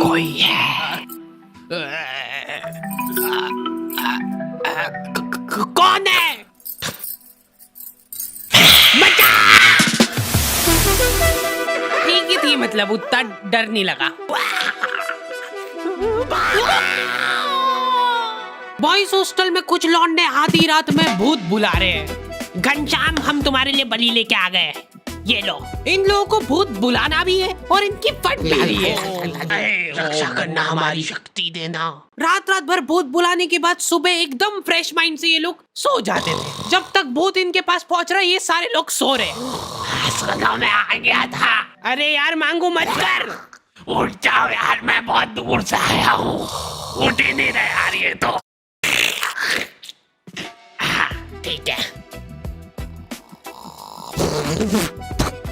कोई है। कौन है? ठीक ही थी, मतलब उतना डर नहीं लगा। बॉयज हॉस्टल में कुछ लौंडे आधी रात में भूत बुला रहे हैं। घनश्याम, हम तुम्हारे लिए बलि लेके आ गए, ये लो। इन लोगों को भूत बुलाना भी है और इनकी फट भी रही है। रक्षा करना हमारी शक्ति देना। रात रात भर भूत बुलाने के बाद सुबह एकदम फ्रेश माइंड से ये लोग सो जाते थे। जब तक भूत इनके पास पहुंच रहा है, ये सारे लोग सो रहे। मैं आ गया था। अरे यार मांगू मत कर। उठ जाओ यार, मैं बहुत दूर से आया हूँ। उठ ही नहीं रहा यार ये तो। ठीक है।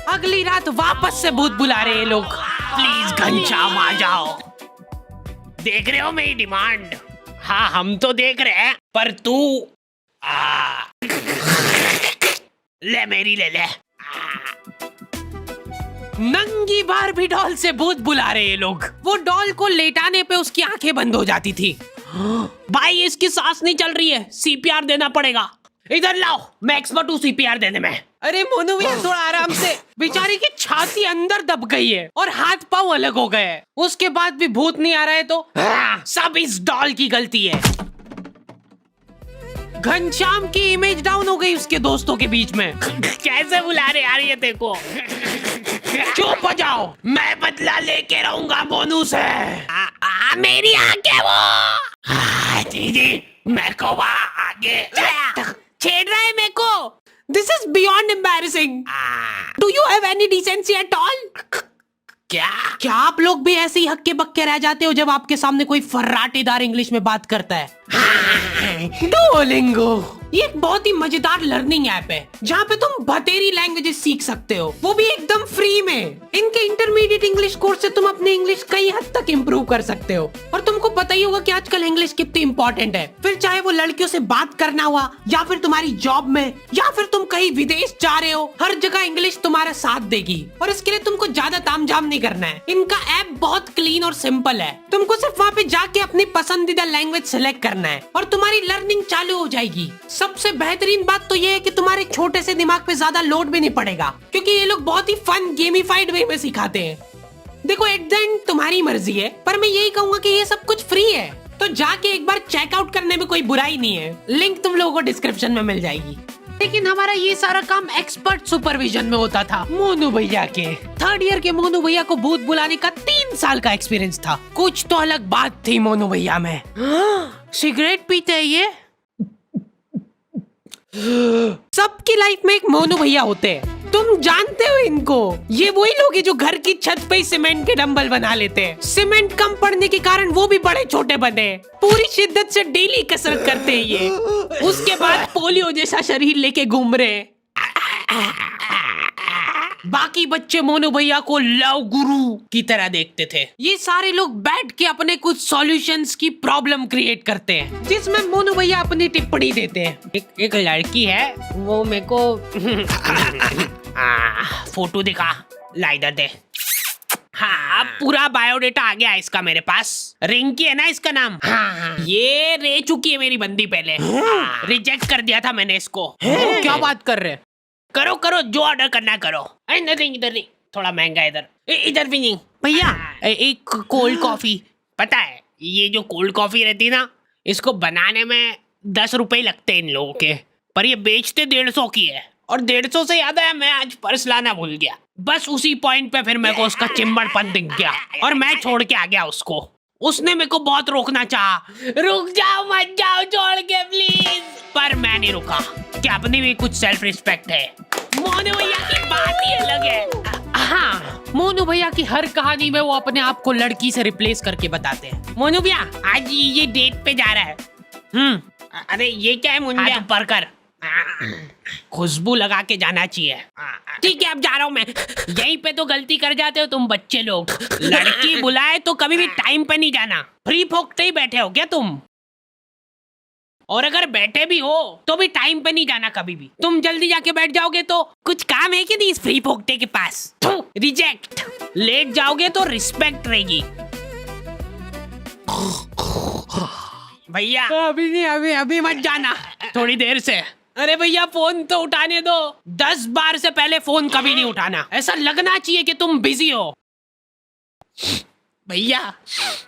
अगली रात वापस से भूत बुला रहे हैं लोग। प्लीज घनश्याम आ जाओ। देख रहे हो मेरी डिमांड? हाँ हम तो देख रहे हैं, पर तू ले मेरी ले ले। नंगी बारबी डॉल से भूत बुला रहे हैं लोग। वो डॉल को लेटाने पे उसकी आंखें बंद हो जाती थी। भाई इसकी सांस नहीं चल रही है, सीपीआर देना पड़ेगा। इधर लाओ, मैं एक्सपर्ट हूँ सीपीआर देने में। अरे मोनू भैया थोड़ा आराम से। बेचारी की छाती अंदर दब गई है और हाथ पांव अलग हो गए हैं। उसके बाद भी भूत नहीं आ रहा है तो सब इस डॉल की गलती है। घनश्याम की इमेज डाउन हो गई उसके दोस्तों के बीच में। कैसे बुला रहे यार ये देखो। चुप हो जाओ, मैं बदला लेके रहूंगा मोनू से। मेरी आंखें वो। दीदी मेरे को आगे छेड़ रहा है मेरे को। This is beyond embarrassing. Do you have any decency at all? क्या आप लोग भी ऐसे ही हक्के बक्के रह जाते हो जब आपके सामने कोई फर्राटेदार इंग्लिश में बात करता है? डुओलिंगो ये एक बहुत ही मजेदार लर्निंग ऐप है जहाँ पे तुम बतेरी लैंग्वेजेस सीख सकते हो, वो भी एकदम फ्री में। इनके इंटरमीडिएट इंग्लिश कोर्स से तुम अपनी इंग्लिश कई हद तक इम्प्रूव कर सकते हो। और तुमको पता ही होगा कि आजकल इंग्लिश कितनी इंपॉर्टेंट है। फिर चाहे वो लड़कियों से बात करना हुआ, या फिर तुम्हारी जॉब में, या फिर तुम कहीं विदेश जा रहे हो, हर जगह इंग्लिश तुम्हारा साथ देगी। और इसके लिए तुमको ज्यादा तामझाम नहीं करना है। इनका ऐप बहुत क्लीन और सिंपल है। तुमको सिर्फ वहाँ पे जाके अपनी पसंदीदा लैंग्वेज सिलेक्ट करना है और तुम्हारी लर्निंग चालू हो जाएगी। सबसे बेहतरीन बात तो ये है कि तुम्हारे छोटे से दिमाग पे ज्यादा लोड भी नहीं पड़ेगा, क्योंकि ये लोग बहुत ही फन गेमिफाइड वे में सिखाते हैं। देखो एट द एंड तुम्हारी मर्जी है, पर मैं यही कहूंगा कि ये सब कुछ फ्री है, तो जाके एक बार चेकआउट करने में कोई बुराई नहीं है। लिंक तुम लोगों को डिस्क्रिप्शन में मिल जाएगी। लेकिन हमारा ये सारा काम एक्सपर्ट सुपरविजन में होता था मोनू भैया के। थर्ड ईयर के मोनू भैया को भूत बुलाने का 3 साल का एक्सपीरियंस था। कुछ तो अलग बात थी मोनू भैया में। सिगरेट पीते हैं ये। सबकी लाइफ में एक मोनू भैया होते हैं, तुम जानते हो इनको। ये वही लोग हैं जो घर की छत पे सीमेंट के डंबल बना लेते हैं। सीमेंट कम पड़ने के कारण वो भी बड़े छोटे बने। पूरी शिद्दत से डेली कसरत करते हैं ये। उसके बाद पोलियो जैसा शरीर लेके घूम रहे हैं। बाकी बच्चे मोनू भैया को लव गुरु की तरह देखते थे। ये सारे लोग बैठ के अपने कुछ सॉल्यूशंस की प्रॉब्लम क्रिएट करते हैं, जिसमें मोनू भैया अपनी टिप्पणी देते हैं। एक लड़की है, वो मेरे को फोटो दिखा, ला इधर दे। हाँ पूरा बायोडेटा आ गया इसका मेरे पास। रिंकी है ना इसका नाम। हाँ ये रह चुकी है मेरी बंदी पहले। रिजेक्ट कर दिया था मैंने इसको। क्या बात कर रहे? करो करो जो ऑर्डर करना करो। इधर नहीं, इधर नहीं, थोड़ा महंगा इधर। इधर भी नहीं भैया। एक कोल्ड कॉफी। पता है ये जो कोल्ड कॉफी रहती है ना, इसको बनाने में 10 रुपए लगते हैं इन लोगों के, पर ये बेचते 150 की है। और 150 से याद आया, मैं आज पर्स लाना भूल गया। बस उसी पॉइंट पे फिर मेरे को उसका चिंबड़पन दिख गया और मैं छोड़ के आ गया उसको। उसने मेरे को बहुत रोकना चाहा, रुक जाओ मत जाओ छोड़ के प्लीज, पर मैं नहीं रुका कि अपनी भी कुछ सेल्फ रिस्पेक्ट है। मोनू भैया की बात ही अलग है। हाँ मोनू भैया की हर कहानी में वो अपने आप को लड़की से रिप्लेस करके बताते हैं। मोनू भैया आज ये डेट पे जा रहा है। अरे ये क्या है मुंडा ऊपर कर, खुशबू लगा के जाना चाहिए। ठीक है अब जा रहा हूँ मैं। यहीं पे तो गलती कर जाते हो तुम बच्चे लोग। लड़की बुलाए तो कभी भी टाइम पे नहीं जाना। फ्री फोकते ही बैठे हो क्या तुम? और अगर बैठे भी हो तो भी टाइम पे नहीं जाना कभी भी। तुम जल्दी जाके बैठ जाओगे तो कुछ काम है कि नहीं इस फ्री फोकते के पास? रिजेक्ट। लेट जाओगे तो रिस्पेक्ट रहेगी। भैया अभी नहीं, अभी अभी मत जाना, थोड़ी देर से। अरे भैया फोन तो उठाने दो, 10 बार से पहले फोन कभी नहीं उठाना, ऐसा लगना चाहिए कि तुम बिजी हो। भैया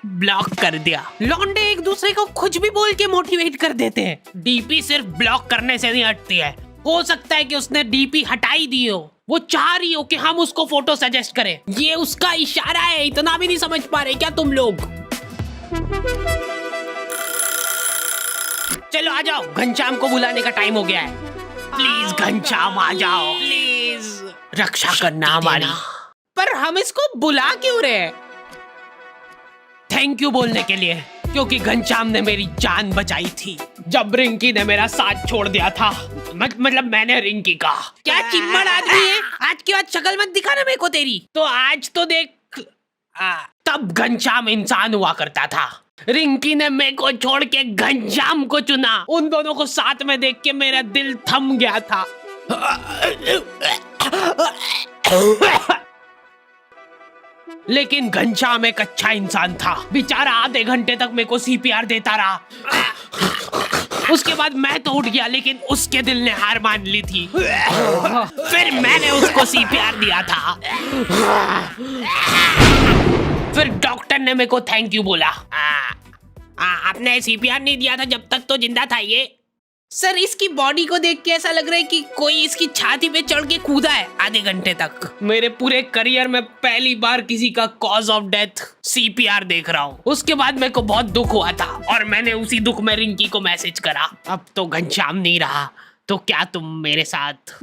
ब्लॉक कर दिया। लौंडे एक दूसरे को कुछ भी बोल के मोटिवेट कर देते हैं। डीपी सिर्फ ब्लॉक करने से नहीं हटती है, हो सकता है कि उसने डीपी हटाई दी हो, वो चाह रही हो कि हम उसको फोटो सजेस्ट करें। ये उसका इशारा है, इतना भी नहीं समझ पा रहे क्या तुम लोग? चलो आ जाओ, घनश्याम को बुलाने का टाइम हो गया है। प्लीज घनश्याम आ जाओ, प्लीज रक्षा करना हमारी। पर हम इसको बुला क्यों रहे हैं? थैंक यू बोलने के लिए, क्योंकि घनश्याम ने मेरी जान बचाई थी जब रिंकी ने मेरा साथ छोड़ दिया था। मतलब मैंने रिंकी का। क्या चिम्मड़ आदमी है, आज के बाद शक्ल मत दिखाना मेरे को तेरी। तो आज तो देख, तब घनश्याम इंसान हुआ करता था। रिंकी ने मेरे को छोड़ के घनश्याम को चुना। उन दोनों को साथ में देख के मेरा दिल थम गया था। लेकिन घनश्याम एक अच्छा इंसान था, बेचारा आधे घंटे तक मेरे को सीपीआर देता रहा। उसके बाद मैं तो उठ गया, लेकिन उसके दिल ने हार मान ली थी। फिर मैंने उसको सीपीआर दिया था। फिर डॉक्टर ने मेरे को थैंक यू बोला। आपने सीपीआर नहीं दिया था जब तक तो जिंदा था ये। सर इसकी बॉडी को देख के ऐसा लग रहा है कि कोई इसकी छाती पे चढ़ के कूदा है आधे घंटे तक। मेरे पूरे करियर में पहली बार किसी का कॉज ऑफ डेथ सीपीआर देख रहा हूँ। उसके बाद मेरे को बहुत दुख हुआ था और मैंने उसी दुख में रिंकी को मैसेज करा। अब तो घनश्याम नहीं रहा, तो क्या तुम मेरे साथ?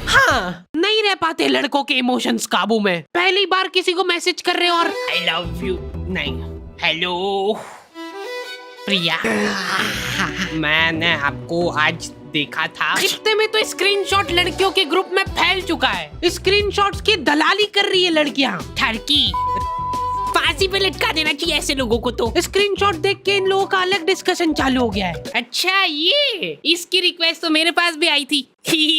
हाँ, नहीं रह पाते लड़कों के इमोशंस काबू में। पहली बार किसी को मैसेज कर रहे हो और आई लव यू नहीं, हेलो प्रिया, मैंने आपको आज देखा था। इतने में तो स्क्रीनशॉट लड़कियों के ग्रुप में फैल चुका है। स्क्रीनशॉट्स की दलाली कर रही है लड़कियां। ठरकी फांसी पे लटका देना चाहिए ऐसे लोगों को। तो स्क्रीनशॉट देख के इन लोगों का अलग डिस्कशन चालू हो गया है। अच्छा, ये इसकी रिक्वेस्ट तो मेरे पास भी आई थी।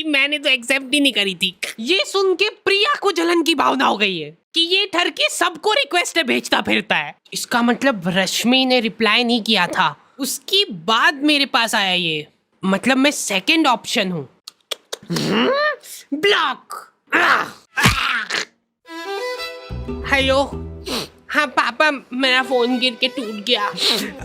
मैंने तो एक्सेप्ट ही नहीं करी थी। ये सुन के प्रिया को जलन की भावना हो गई है कि ये ठरकी सबको रिक्वेस्ट भेजता फिरता है। इसका मतलब रश्मि ने रिप्लाई नहीं किया था, उसकी बाद मेरे पास आया ये। मतलब मैं सेकंड ऑप्शन हूँ। ब्लॉक। हेलो, हाँ पापा, मेरा फोन गिर के टूट गया।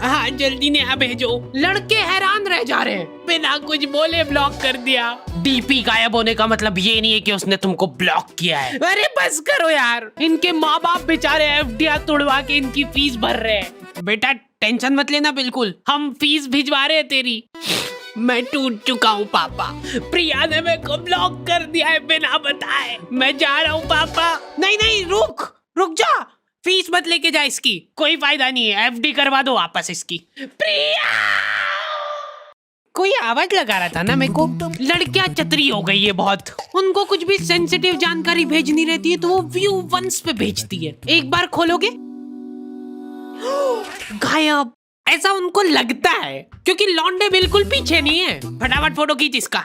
हाँ जल्दी नया भेजो। लड़के हैरान रह जा रहे हैं, बिना कुछ बोले ब्लॉक कर दिया। डीपी गायब होने का मतलब ये नहीं है कि उसने तुमको ब्लॉक किया है। अरे बस करो यार, इनके माँ बाप बेचारे एफडीआर तोड़वा के इनकी फीस भर रहे हैं। बेटा टेंशन मत लेना, बिल्कुल हम फीस भिजवा रहे हैं तेरी। मैं टूट चुका हूँ पापा, प्रिया ने मेरे को ब्लॉक कर दिया है बिना बताए। मैं जा रहा हूँ पापा। नहीं नहीं, रुक जा, फीस मत लेके जा इसकी, कोई फायदा नहीं है। एफडी करवा दो वापस इसकी। प्रिया, कोई आवाज लगा रहा था ना मेरे को। लड़कियां चतरी हो गई है बहुत, उनको कुछ भी सेंसिटिव जानकारी भेजनी रहती है तो वो व्यू वंस पे भेजती है। एक बार खोलोगे गायब, ऐसा उनको लगता है क्योंकि लौंडे बिल्कुल पीछे नहीं है। फटाफट फोटो खींच इसका।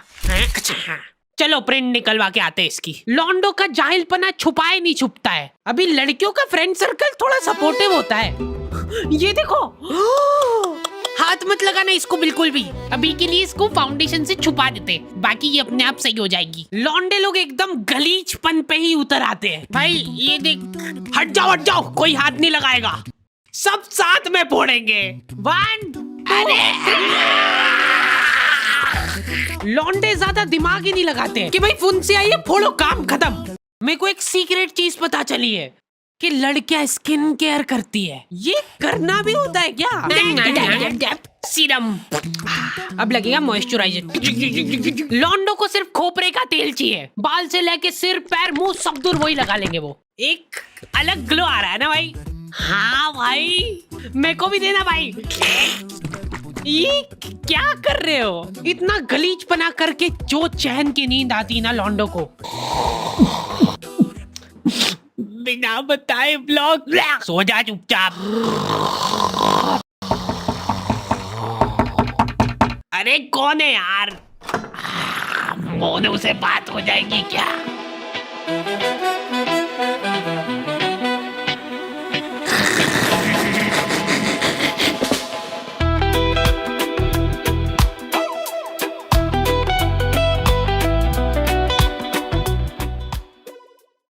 चलो प्रिंट निकलवा के आते हैं इसकी। लौंडो का जाहिलपना छुपाए नहीं छुपता है। अभी लड़कियों का फ्रेंड सर्कल थोड़ा सपोर्टिव होता है। ये देखो, हाथ मत लगाना इसको बिल्कुल भी। अभी के लिए इसको फाउंडेशन से छुपा देते, बाकी ये अपने आप सही हो जाएगी। लौंडे लोग एकदम गलीचपन पे ही उतर आते हैं। भाई ये देख, हट जाओ, कोई हाथ नहीं लगाएगा, सब साथ में फोड़ेंगे। 1 लौंडे ज्यादा दिमाग ही नहीं लगाते कि भाई फोन से आइए फोड़ो, काम खत्म। मेरे को एक सीक्रेट चीज पता चली है कि लड़कियां स्किन केयर करती है। ये करना भी होता है क्या? सीरम, अब लगेगा मॉइस्चराइजर। लौंडो को सिर्फ खोपरे का तेल चाहिए, बाल से लेके सिर पैर मुंह सब दूर वही लगा लेंगे। वो एक अलग ग्लो आ रहा है ना भाई। हाँ भाई, मेरे को भी देना भाई। ये क्या कर रहे हो? इतना गलीचपना करके जो चैन की नींद आती ना लौंडो को। बिना बताए ब्लॉक। सो जा चुपचाप। अरे कौन है यार? मोनू से बात हो जाएगी क्या?